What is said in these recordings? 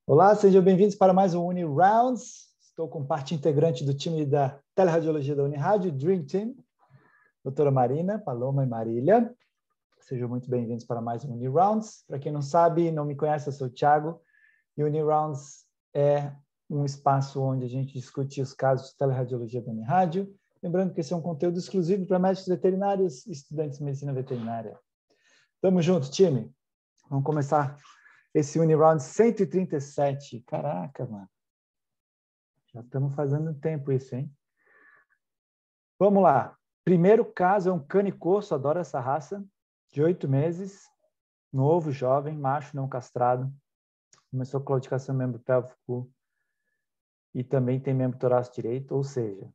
Olá, sejam bem-vindos para mais um UniRounds. Estou com parte integrante do time da Teleradiologia da Unirádio, Dream Team, doutora Marina, Paloma e Marília. Sejam muito bem-vindos para mais um UniRounds. Para quem não sabe, não me conhece, eu sou o Thiago. E o UniRounds é um espaço onde a gente discute os casos de teleradiologia da Unirádio. Lembrando que esse é um conteúdo exclusivo para médicos veterinários e estudantes de medicina veterinária. Tamo junto, time. Vamos começar esse UniRound 137. Caraca, mano. Já estamos fazendo tempo isso, hein? Vamos lá. Primeiro caso é um cane corso, adoro essa raça, de 8 meses, novo, jovem, macho, não castrado. Começou a claudicação membro pélvico e também tem membro torácico direito, ou seja,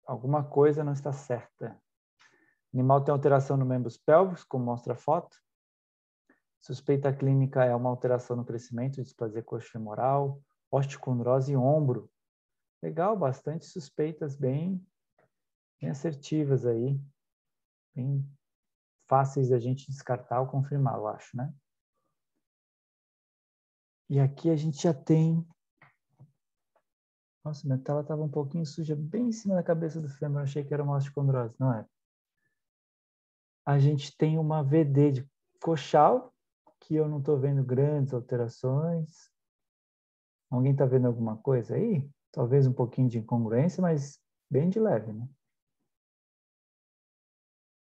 alguma coisa não está certa. O animal tem alteração no membros pélvicos, como mostra a foto. Suspeita clínica é uma alteração no crescimento, displasia coxofemoral, osteocondrose e ombro. Legal, bastante suspeitas bem assertivas aí, bem fáceis da gente descartar ou confirmar, eu acho, né? E aqui a gente já tem... Nossa, minha tela estava um pouquinho suja, bem em cima da cabeça do fêmur, eu achei que era uma osteocondrose, não é? A gente tem uma VD de coxal, que eu não estou vendo grandes alterações. Alguém está vendo alguma coisa aí? Talvez um pouquinho de incongruência, mas bem de leve, né?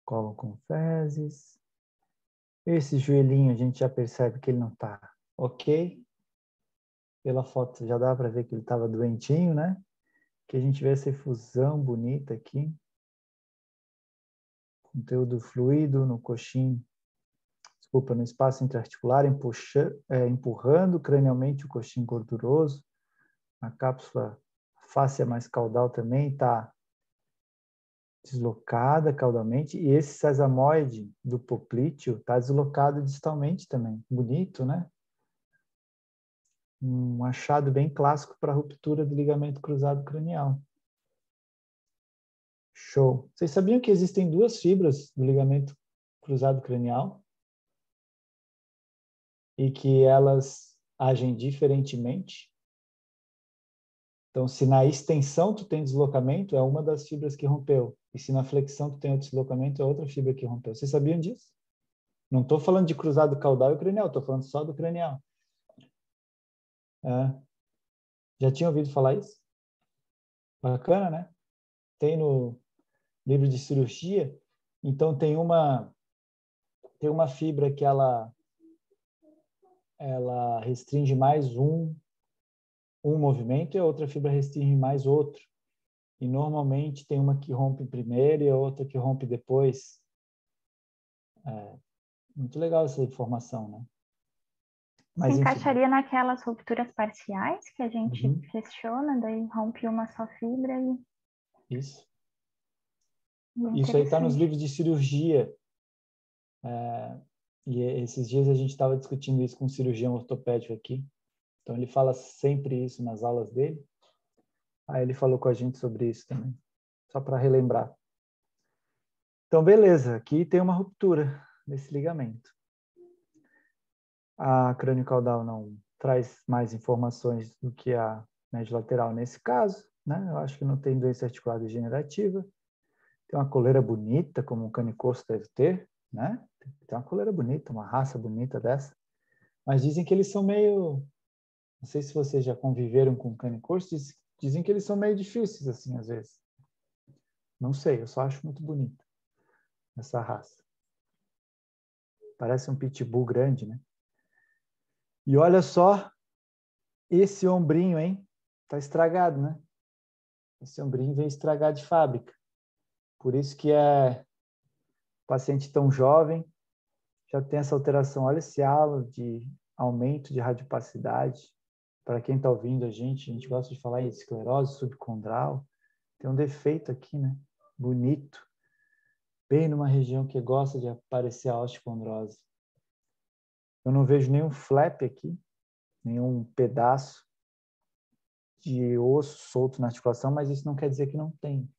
Colo com fezes. Esse joelhinho a gente já percebe que ele não está ok. Pela foto já dá para ver que ele estava doentinho, né? Que a gente vê essa efusão bonita aqui. Conteúdo fluido no coxim, desculpa, no espaço interarticular, empurrando cranialmente o coxim gorduroso. A cápsula fáscia mais caudal também está deslocada caudalmente. E esse sesamoide do poplíteo está deslocado distalmente também. Bonito, né? Um achado bem clássico para a ruptura do ligamento cruzado cranial. Show. Vocês sabiam que existem duas fibras do ligamento cruzado cranial? E que elas agem diferentemente? Então, se na extensão tu tem deslocamento, é uma das fibras que rompeu. E se na flexão tu tem outro deslocamento, é outra fibra que rompeu. Vocês sabiam disso? Não estou falando de cruzado caudal e cranial, estou falando só do cranial. É. Já tinha ouvido falar isso? Bacana, né? Tem no livro de cirurgia. Então, tem uma fibra que ela restringe mais um movimento e a outra fibra restringe mais outro. E normalmente tem uma que rompe primeiro e a outra que rompe depois. Muito legal essa informação, né? Se Mas enfim. encaixaria naquelas rupturas parciais que a gente Uhum. questiona, daí rompe uma só fibra e Isso. é Isso aí está nos interessante. livros de cirurgia. E esses dias a gente estava discutindo isso com um cirurgião ortopédico aqui. Então ele fala sempre isso nas aulas dele. Aí ele falou com a gente sobre isso também. Só para relembrar. Então, beleza. Aqui tem uma ruptura nesse ligamento. A crânio-caudal não traz mais informações do que a média lateral nesse caso, né? Eu acho que não tem doença articular degenerativa. Tem uma coleira bonita, como um canicorso deve ter, né? Tem uma coleira bonita, uma raça bonita dessa. Mas dizem que eles são meio... Não sei se vocês já conviveram com canicorso, dizem que eles são meio difíceis, assim, às vezes. Não sei, eu só acho muito bonita essa raça. Parece um pitbull grande, né? E olha só esse ombrinho, hein? Tá estragado, né? Esse ombrinho veio estragado de fábrica. Por isso que é paciente tão jovem, já tem essa alteração. Olha esse halo de aumento de radiopacidade. Para quem está ouvindo a gente gosta de falar em esclerose subcondral. Tem um defeito aqui, né? Bonito. Bem numa região que gosta de aparecer a osteocondrose. Eu não vejo nenhum flap aqui, nenhum pedaço de osso solto na articulação, mas isso não quer dizer que não tem.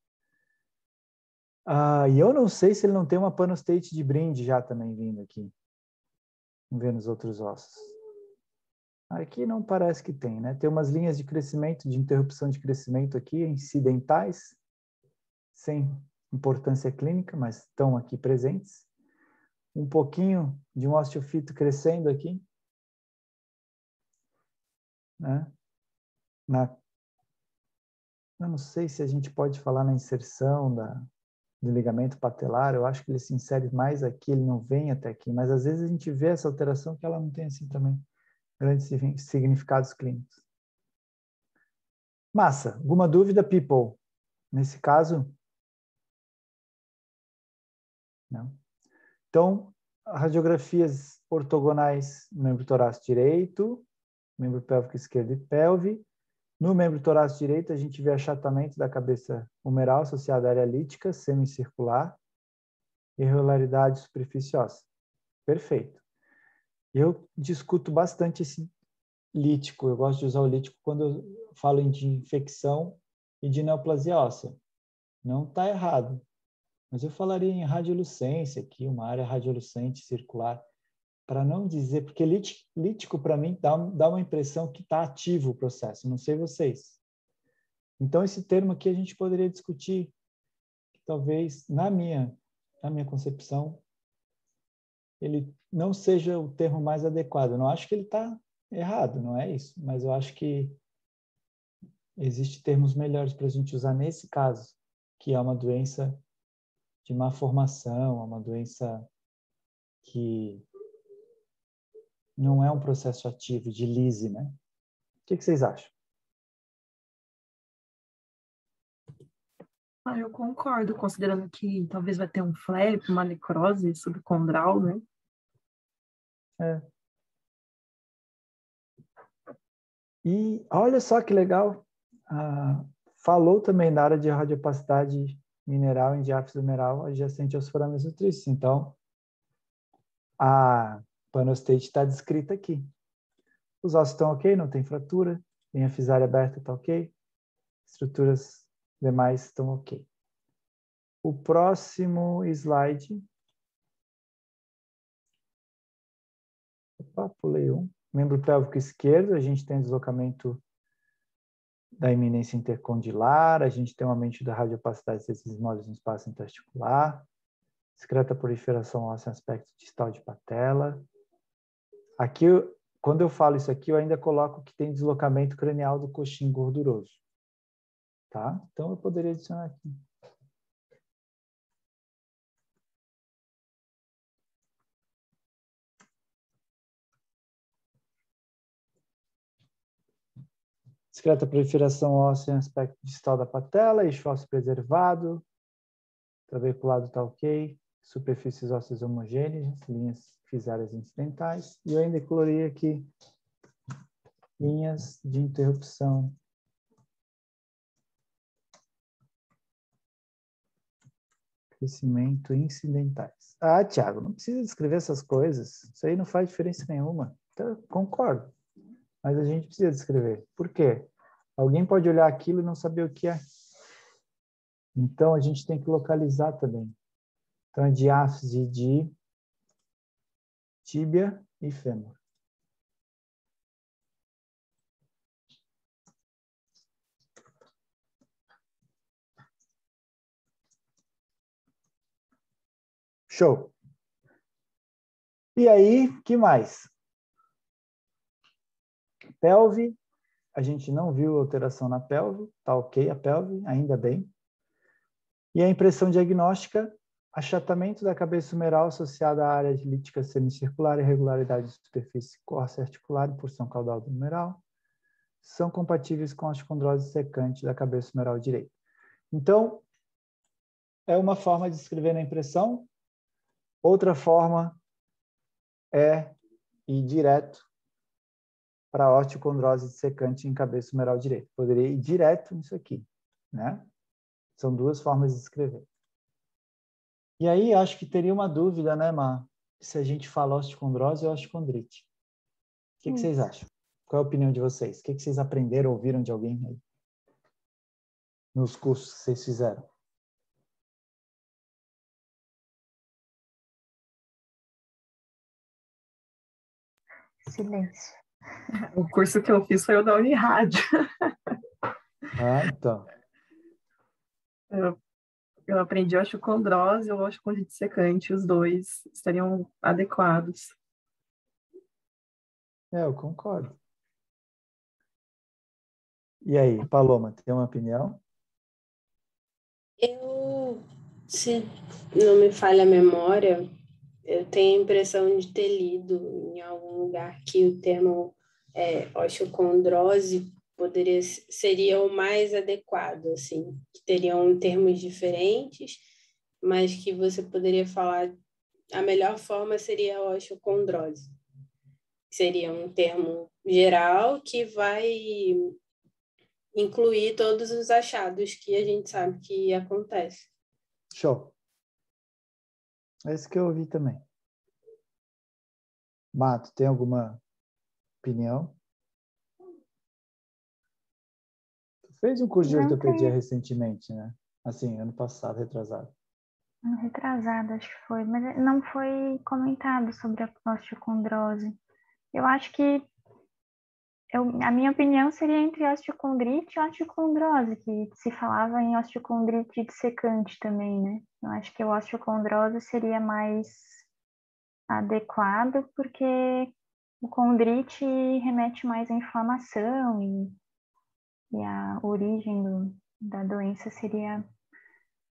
E eu não sei se ele não tem uma panostate de brinde já também vindo aqui. Vamos ver nos outros ossos. Aqui não parece que tem, né? Tem umas linhas de crescimento, de interrupção de crescimento aqui, incidentais, sem importância clínica, mas estão aqui presentes. Um pouquinho de um osteofito crescendo aqui, né? Eu não sei se a gente pode falar na inserção do ligamento patelar, eu acho que ele se insere mais aqui, ele não vem até aqui, mas às vezes a gente vê essa alteração que ela não tem assim também grandes significados clínicos. Massa, alguma dúvida, people? Nesse caso? Não. Então, radiografias ortogonais no membro torácico direito, membro pélvico esquerdo e pelve. No membro torácico direito, a gente vê achatamento da cabeça humeral associada à área lítica, semicircular, irregularidade superfície óssea. Perfeito. Eu discuto bastante esse lítico. Eu gosto de usar o lítico quando eu falo de infecção e de neoplasia óssea. Não está errado. Mas eu falaria em radiolucência aqui, uma área radiolucente circular, para não dizer, porque lítico para mim dá uma impressão que está ativo o processo, não sei vocês. Então esse termo aqui a gente poderia discutir, que talvez na minha concepção ele não seja o termo mais adequado. Eu não acho que ele está errado, não é isso, mas eu acho que existem termos melhores para a gente usar nesse caso, que é uma doença de má formação, uma doença que não é um processo ativo de lise, né? O que vocês acham? Eu concordo, considerando que talvez vai ter um flap, uma necrose subcondral, né? É. E olha só que legal, falou também da área de radiopacidade mineral em diáfise humeral adjacente aos forames nutrícios. Então, a panostate está descrita aqui. Os ossos estão ok, não tem fratura, linha fisária aberta está ok, estruturas demais estão ok. O próximo slide. Opa, pulei um. Membro pélvico esquerdo, a gente tem deslocamento da eminência intercondilar, a gente tem um aumento da radiopacidade desses moles no espaço interarticular, discreta proliferação óssea em aspecto distal de patela. Aqui, quando eu falo isso aqui, eu ainda coloco que tem deslocamento cranial do coxim gorduroso. Tá? Então, eu poderia adicionar aqui. Discreta proliferação óssea em aspecto distal da patela, eixo ósseo preservado, trabeculado está ok, superfícies ósseas homogêneas, linhas fisárias incidentais, e eu ainda coloria aqui linhas de interrupção crescimento incidentais. Ah, Thiago, não precisa descrever essas coisas, isso aí não faz diferença nenhuma. Então, concordo, mas a gente precisa descrever. Por quê? Alguém pode olhar aquilo e não saber o que é. Então, a gente tem que localizar também. Então, é diáfise de tíbia e fêmur. Show. E aí, que mais? Pelve, a gente não viu alteração na pelve, tá ok a pelve, ainda bem. E a impressão diagnóstica, achatamento da cabeça humeral associada à área lítica semicircular, irregularidade de superfície córcea articular e porção caudal do humeral, são compatíveis com a osteocondrose secante da cabeça humeral direita. Então, é uma forma de escrever na impressão. Outra forma é ir direto para a osteocondrose secante em cabeça humeral direita. Poderia ir direto nisso aqui, né? São duas formas de escrever. E aí, acho que teria uma dúvida, né, Mar? Se a gente fala osteocondrose ou osteocondrite. O que vocês acham? Qual é a opinião de vocês? O que vocês aprenderam, ouviram de alguém aí? Nos cursos que vocês fizeram? Silêncio. O curso que eu fiz foi o da Unirádio. Ah, então. Eu aprendi osteocondrose e osteocondrite secante, os dois estariam adequados. Eu concordo. E aí, Paloma, tem uma opinião? Eu, se não me falha a memória, eu tenho a impressão de ter lido em algum lugar que o termo osteocondrose seria o mais adequado, assim, que teriam termos diferentes, mas que você poderia falar, a melhor forma seria a osteocondrose. Seria um termo geral que vai incluir todos os achados que a gente sabe que acontece. Show. É isso que eu ouvi também. Mato, tem alguma opinião? Tu fez um curso de Não ortopedia tem. recentemente, né? Assim, ano passado, retrasado. Retrasado, acho que foi, mas não foi comentado sobre a osteocondrose. Eu acho que a minha opinião seria entre osteocondrite e osteocondrose, que se falava em osteocondrite dissecante também, né? Eu acho que a osteocondrose seria mais adequado, porque o condrite remete mais à inflamação e a origem da doença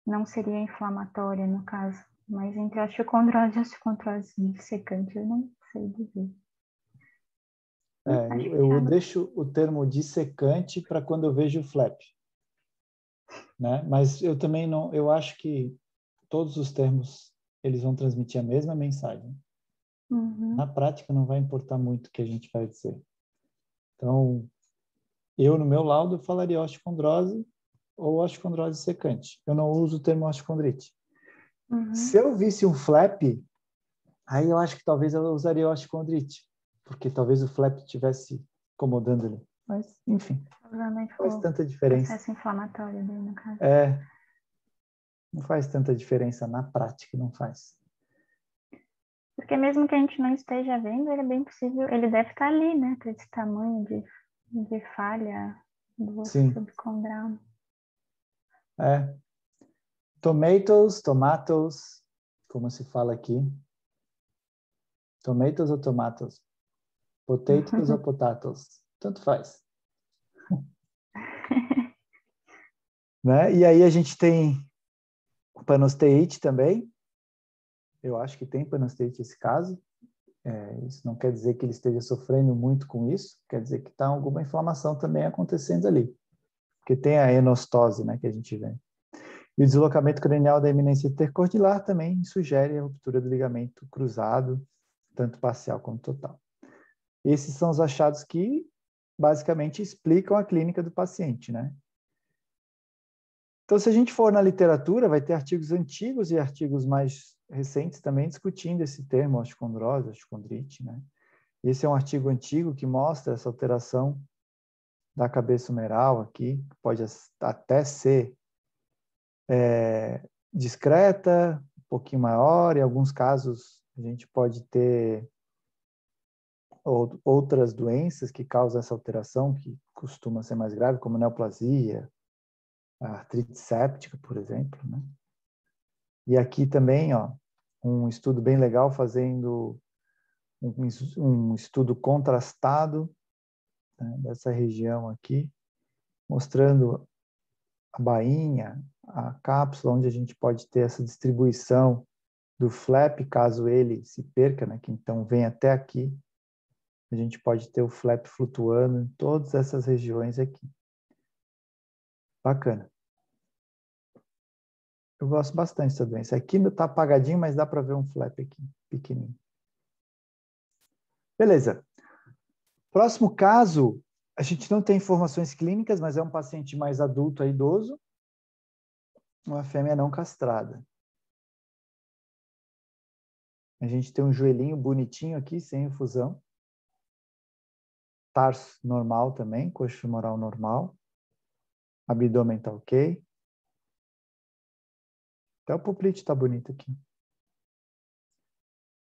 não seria inflamatória, no caso. Mas entre osteocondrose e osteocondrose dissecante, eu não sei dizer. Acho que Eu deixo o termo dissecante para quando eu vejo o flap, né? Mas eu também não, eu acho que todos os termos eles vão transmitir a mesma mensagem. Na prática não vai importar muito o que a gente vai dizer. Então, eu no meu laudo falaria osteocondrose ou osteocondrose dissecante. Eu não uso o termo osteocondrite. Se eu visse um flap, aí eu acho que talvez eu usaria osteocondrite, porque talvez o flap estivesse incomodando ele. Mas, enfim, não faz tanta diferença. Processo inflamatório dele, no caso. Não faz tanta diferença na prática, não faz. Porque mesmo que a gente não esteja vendo, ele é bem possível, ele deve estar ali, né? Para esse tamanho de falha do osso Sim. subcondral. Tomatoes, como se fala aqui. Tomatoes ou tomatos? Potatoes ou potatoes? Tanto faz. Né? E aí a gente tem panosteite também. Eu acho que tem panosteite nesse caso. Isso não quer dizer que ele esteja sofrendo muito com isso, quer dizer que está alguma inflamação também acontecendo ali. Porque tem a enostose, né, que a gente vê. E o deslocamento cranial da eminência intercordilar também sugere a ruptura do ligamento cruzado, tanto parcial como total. Esses são os achados que basicamente explicam a clínica do paciente, né? Então, se a gente for na literatura, vai ter artigos antigos e artigos mais recentes também discutindo esse termo, osteocondrose, osteocondrite, né? Esse é um artigo antigo que mostra essa alteração da cabeça humeral aqui, que pode até ser discreta, um pouquinho maior, em alguns casos a gente pode ter outras doenças que causam essa alteração, que costuma ser mais grave, como neoplasia, a artrite séptica, por exemplo, né? E aqui também, ó, um estudo bem legal fazendo um estudo contrastado, né, dessa região aqui, mostrando a bainha, a cápsula, onde a gente pode ter essa distribuição do flap, caso ele se perca, né, que então vem até aqui, a gente pode ter o flap flutuando em todas essas regiões aqui. Bacana. Eu gosto bastante dessa doença. Aqui está apagadinho, mas dá para ver um flap aqui, pequenininho. Beleza. Próximo caso, a gente não tem informações clínicas, mas é um paciente mais adulto, idoso, uma fêmea não castrada. A gente tem um joelhinho bonitinho aqui, sem infusão. Tarso normal também, coxa femoral normal. Abdômen está ok. Até o poplite está bonito aqui.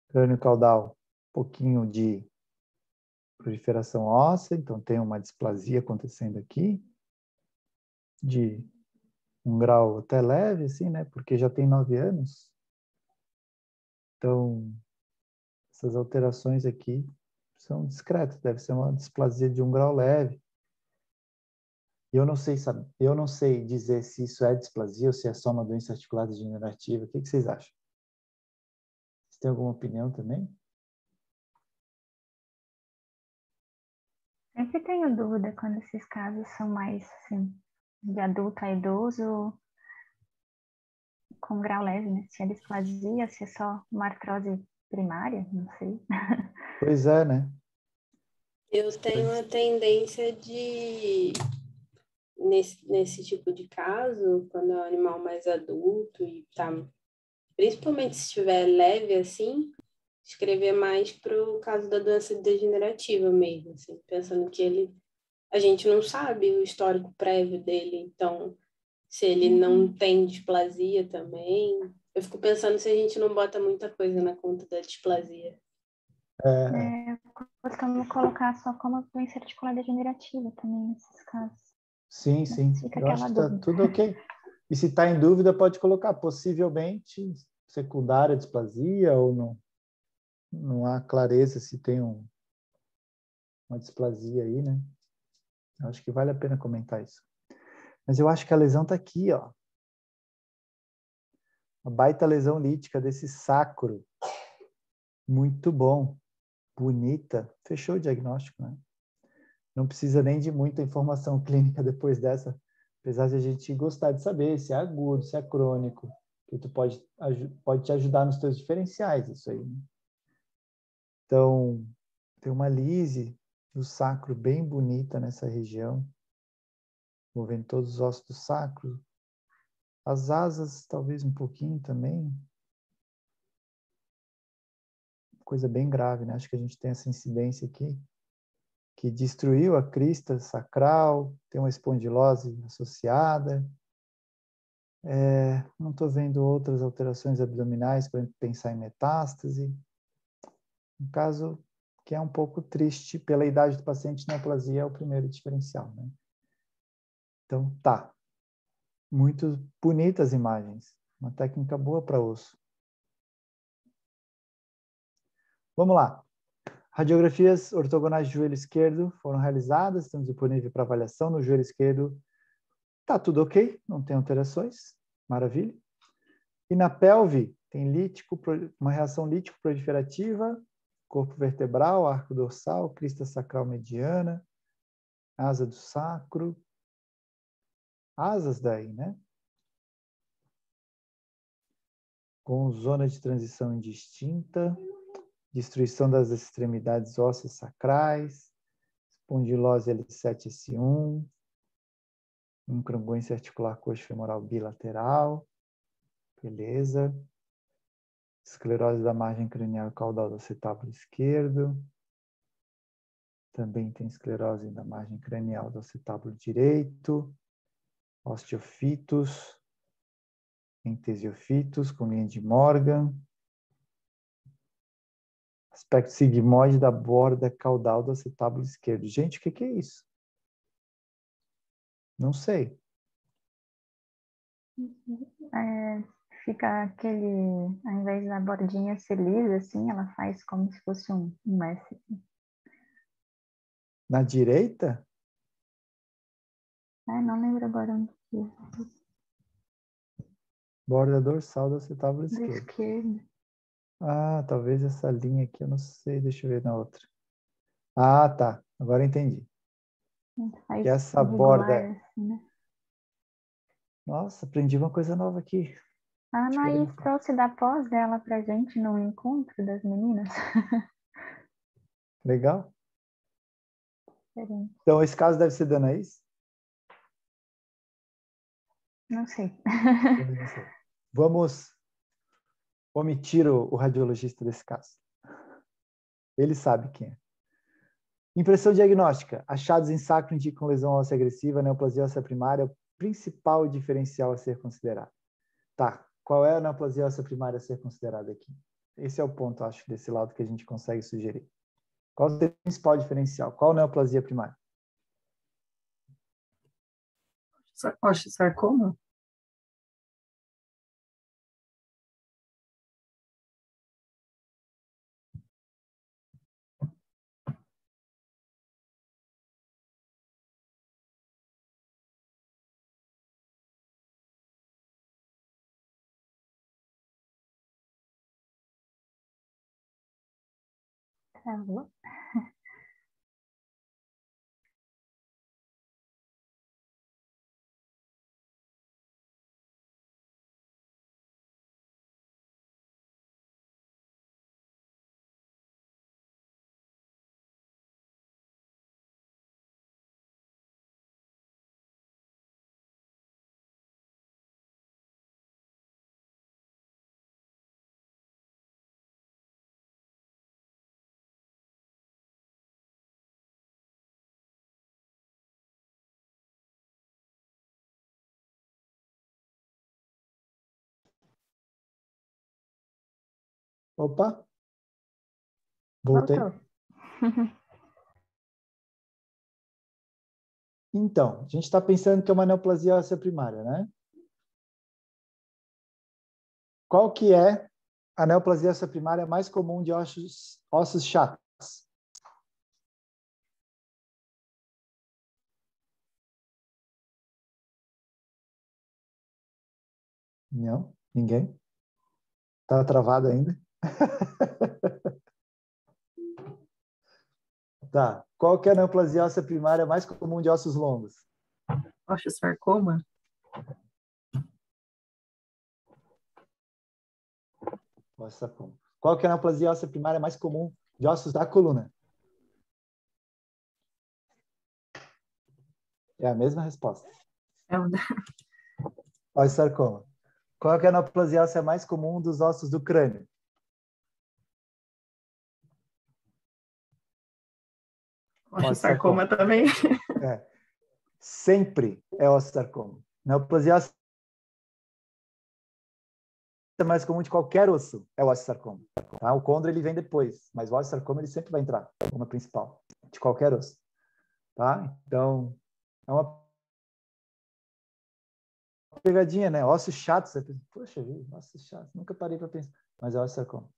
Crânio caudal, um pouquinho de proliferação óssea, então tem uma displasia acontecendo aqui, de um grau até leve, assim, né? Porque já tem 9 anos. Então, essas alterações aqui são discretas, deve ser uma displasia de um grau leve. E eu não sei dizer se isso é displasia ou se é só uma doença articular degenerativa. O que vocês acham? Você tem alguma opinião também? Sempre tenho dúvida quando esses casos são mais, assim, de adulto a idoso, com grau leve, né? Se é displasia, se é só uma artrose primária, não sei. Pois é, né? Eu tenho a tendência de, nesse tipo de caso, quando é um animal mais adulto e tá, principalmente se estiver leve assim, escrever mais para o caso da doença degenerativa mesmo, assim, pensando que a gente não sabe o histórico prévio dele, então se ele não tem displasia também. Eu fico pensando se a gente não bota muita coisa na conta da displasia. Eu costumo colocar só como doença articular degenerativa também nesses casos. Sim, sim. Fica Eu acho aquela que está dúvida. tudo ok. E se está em dúvida, pode colocar possivelmente secundária displasia ou não há clareza se tem uma displasia aí, né? Eu acho que vale a pena comentar isso. Mas eu acho que a lesão está aqui, ó. Uma baita lesão lítica desse sacro. Muito bom. Bonita. Fechou o diagnóstico, né? Não precisa nem de muita informação clínica depois dessa, apesar de a gente gostar de saber se é agudo, se é crônico, que tu pode te ajudar nos teus diferenciais, isso aí. Né? Então, tem uma lise do sacro bem bonita nessa região, envolvendo todos os ossos do sacro. As asas, talvez um pouquinho também. Coisa bem grave, né? Acho que a gente tem essa incidência aqui, que destruiu a crista sacral, tem uma espondilose associada. Não estou vendo outras alterações abdominais para pensar em metástase. Um caso que é um pouco triste pela idade do paciente, neoplasia é o primeiro diferencial, né? Então, tá. Muito bonitas imagens. Uma técnica boa para osso. Vamos lá. Radiografias ortogonais de joelho esquerdo foram realizadas, estão disponíveis para avaliação no joelho esquerdo. Tá tudo ok, não tem alterações. Maravilha. E na pelve tem uma reação lítico-proliferativa, corpo vertebral, arco dorsal, crista sacral mediana, asa do sacro, asas daí, né? Com zona de transição indistinta, destruição das extremidades ósseas sacrais, espondilose L7-S1, incongruência articular coxo-femoral bilateral, beleza. Esclerose da margem cranial e caudal do acetábulo esquerdo. Também tem esclerose da margem cranial do acetábulo direito. Osteofitos, entesiofitos com linha de Morgan. Aspecto sigmoide da borda caudal do acetábulo esquerdo. Gente, o que é isso? Não sei. Fica aquele, ao invés da bordinha ser lisa, assim, ela faz como se fosse um S. Na direita? Não lembro agora onde que Borda dorsal do acetábulo do esquerdo. esquerdo. Ah, talvez essa linha aqui, eu não sei, deixa eu ver na outra. Ah, tá, agora entendi. Faz Que essa regular, borda... assim, né? Nossa, aprendi uma coisa nova aqui. A Anaís Diferente. trouxe da pós dela pra gente no encontro das meninas. Legal. Diferente. Então, esse caso deve ser da Anaís? Não sei. Também não sei. Vamos omitir o radiologista desse caso. Ele sabe quem é. Impressão diagnóstica. Achados em sacro indicam lesão óssea agressiva, neoplasia óssea primária, é o principal diferencial a ser considerado. Tá, qual é a neoplasia óssea primária a ser considerada aqui? Esse é o ponto, acho, desse lado que a gente consegue sugerir. Qual seria o principal diferencial? Qual neoplasia primária? Osteosarcoma? Travou? Opa, voltei. Voltou. Então, a gente está pensando que é uma neoplasia óssea primária, né? Qual que é a neoplasia óssea primária mais comum de ossos chatos? Não? Ninguém? Está travado ainda? Tá. Qual que é a neoplasia óssea primária mais comum de ossos longos? Osteosarcoma? Osteosarcoma. Qual que é a neoplasia óssea primária mais comum de ossos da coluna? É a mesma resposta. É um... Osteosarcoma. Qual que é a neoplasia óssea mais comum dos ossos do crânio? Osteosarcoma também? É. Sempre é osteosarcoma. Neoplasia óssea mais comum de qualquer osso é o osteosarcoma. Tá? O condro ele vem depois, mas o osteosarcoma ele sempre vai entrar como a principal de qualquer osso. Tá? Então, é uma pegadinha, né? Ossos chatos. Poxa vida, ossos chatos. Nunca parei para pensar. Mas é osteosarcoma.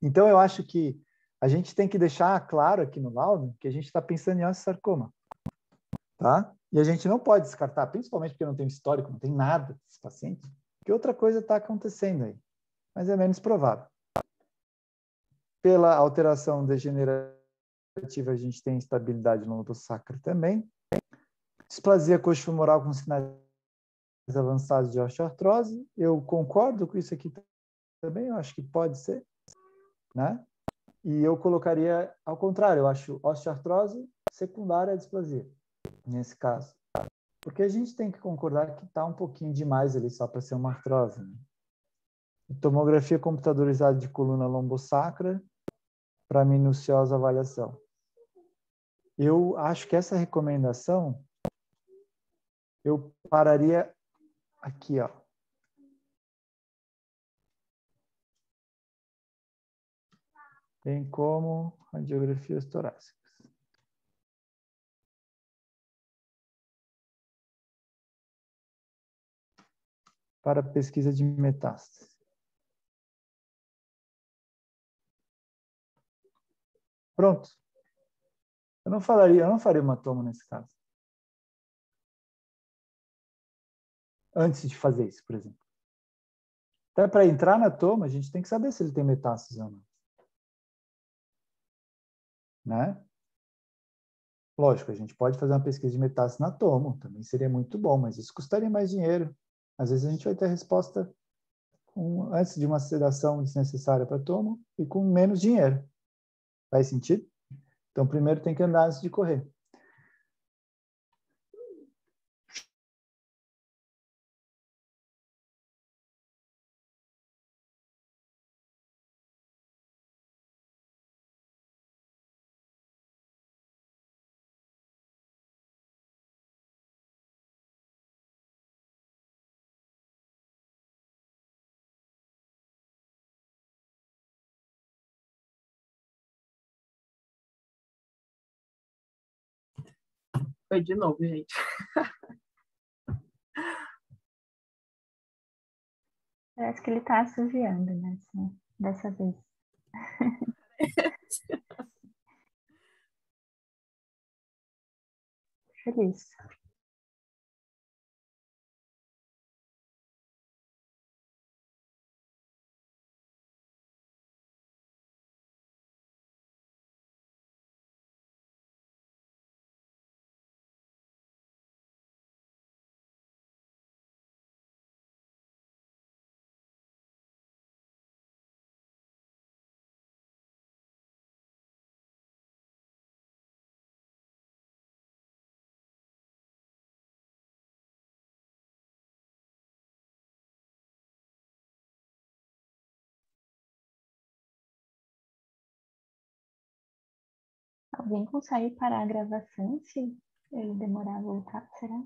Então, eu acho que a gente tem que deixar claro aqui no laudo que a gente está pensando em osteosarcoma. Tá? E a gente não pode descartar, principalmente porque não tem histórico, não tem nada desse paciente, que outra coisa está acontecendo aí. Mas é menos provável. Pela alteração degenerativa, a gente tem instabilidade no lobo sacro também. Displasia coxofemoral com sinais avançados de osteoartrose. Eu concordo com isso aqui também, eu acho que pode ser, né? E eu colocaria ao contrário, eu acho osteoartrose secundária à displasia, nesse caso. Porque a gente tem que concordar que está um pouquinho demais ali só para ser uma artrose. Né? Tomografia computadorizada de coluna lombosacra para minuciosa avaliação. Eu acho que essa recomendação eu pararia aqui, ó. Bem como radiografias torácicas. Para pesquisa de metástase. Pronto. Eu não faria uma toma nesse caso. Antes de fazer isso, por exemplo. Até para entrar na toma, a gente tem que saber se ele tem metástase ou não. Né? Lógico, a gente pode fazer uma pesquisa de metástase na tomo, também seria muito bom, mas isso custaria mais dinheiro. Às vezes a gente vai ter a resposta antes de uma sedação desnecessária para tomo e com menos dinheiro. Faz sentido? Então, primeiro tem que andar antes de correr. Foi de novo, gente. Parece que ele está assoviando, né? Dessa vez. Feliz. Alguém consegue parar a gravação se ele demorar a voltar? Será?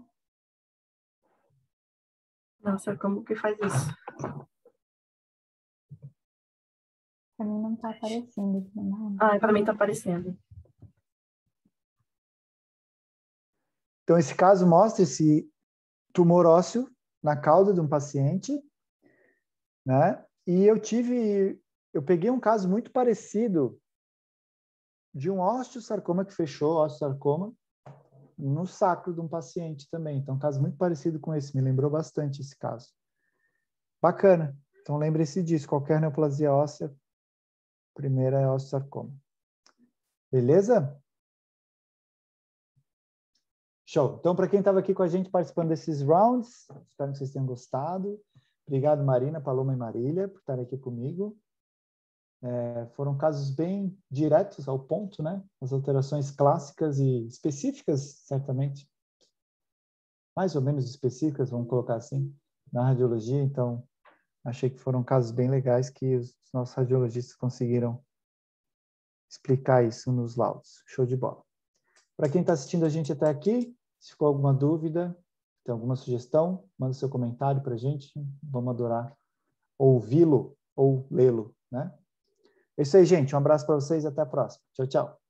Nossa, como que faz isso? Pra mim não tá aparecendo aqui, não. Ah, para mim tá aparecendo. Então, esse caso mostra esse tumor ósseo na cauda de um paciente, né? E eu peguei um caso muito parecido de um osteosarcoma que fechou, osteosarcoma, no sacro de um paciente também. Então, um caso muito parecido com esse, me lembrou bastante esse caso. Bacana. Então, lembre-se disso, qualquer neoplasia óssea, primeira é osteosarcoma. Beleza? Show. Então, para quem estava aqui com a gente participando desses rounds, espero que vocês tenham gostado. Obrigado, Marina, Paloma e Marília, por estarem aqui comigo. Foram casos bem diretos ao ponto, né? As alterações clássicas e específicas, certamente. Mais ou menos específicas, vamos colocar assim, na radiologia. Então, achei que foram casos bem legais que os nossos radiologistas conseguiram explicar isso nos laudos. Show de bola. Para quem está assistindo a gente até aqui, se ficou alguma dúvida, tem alguma sugestão, manda seu comentário para a gente. Vamos adorar ouvi-lo ou lê-lo, né? É isso aí, gente. Um abraço para vocês e até a próxima. Tchau, tchau.